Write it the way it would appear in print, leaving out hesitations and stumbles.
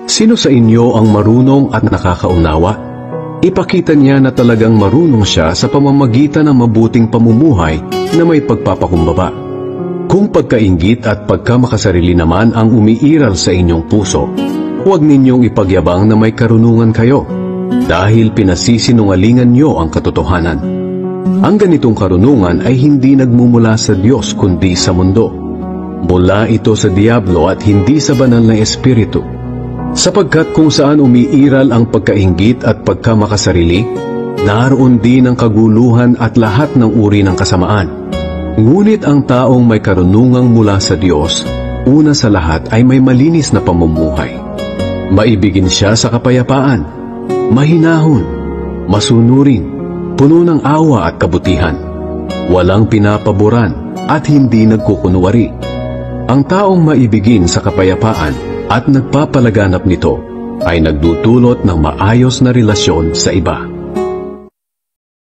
Sino sa inyo ang marunong at nakakaunawa? Ipakita niya na talagang marunong siya sa pamamagitan ng mabuting pamumuhay na may pagpapakumbaba. Kung pagkainggit at pagkamakasarili naman ang umiiral sa inyong puso, huwag ninyong ipagyabang na may karunungan kayo, dahil pinasisinungalingan niyo ang katotohanan. Ang ganitong karunungan ay hindi nagmumula sa Diyos kundi sa mundo. Mula ito sa diablo at hindi sa banal na espiritu. Sapagkat kung saan umiiral ang pagkainggit at pagkamakasarili, naroon din ang kaguluhan at lahat ng uri ng kasamaan. Ngunit ang taong may karunungang mula sa Diyos, una sa lahat ay may malinis na pamumuhay. Maibigin siya sa kapayapaan, mahinahon, masunurin, puno ng awa at kabutihan, walang pinapaboran at hindi nagkukunwari. Ang taong maibigin sa kapayapaan at nagpapalaganap nito ay nagdudulot ng maayos na relasyon sa iba.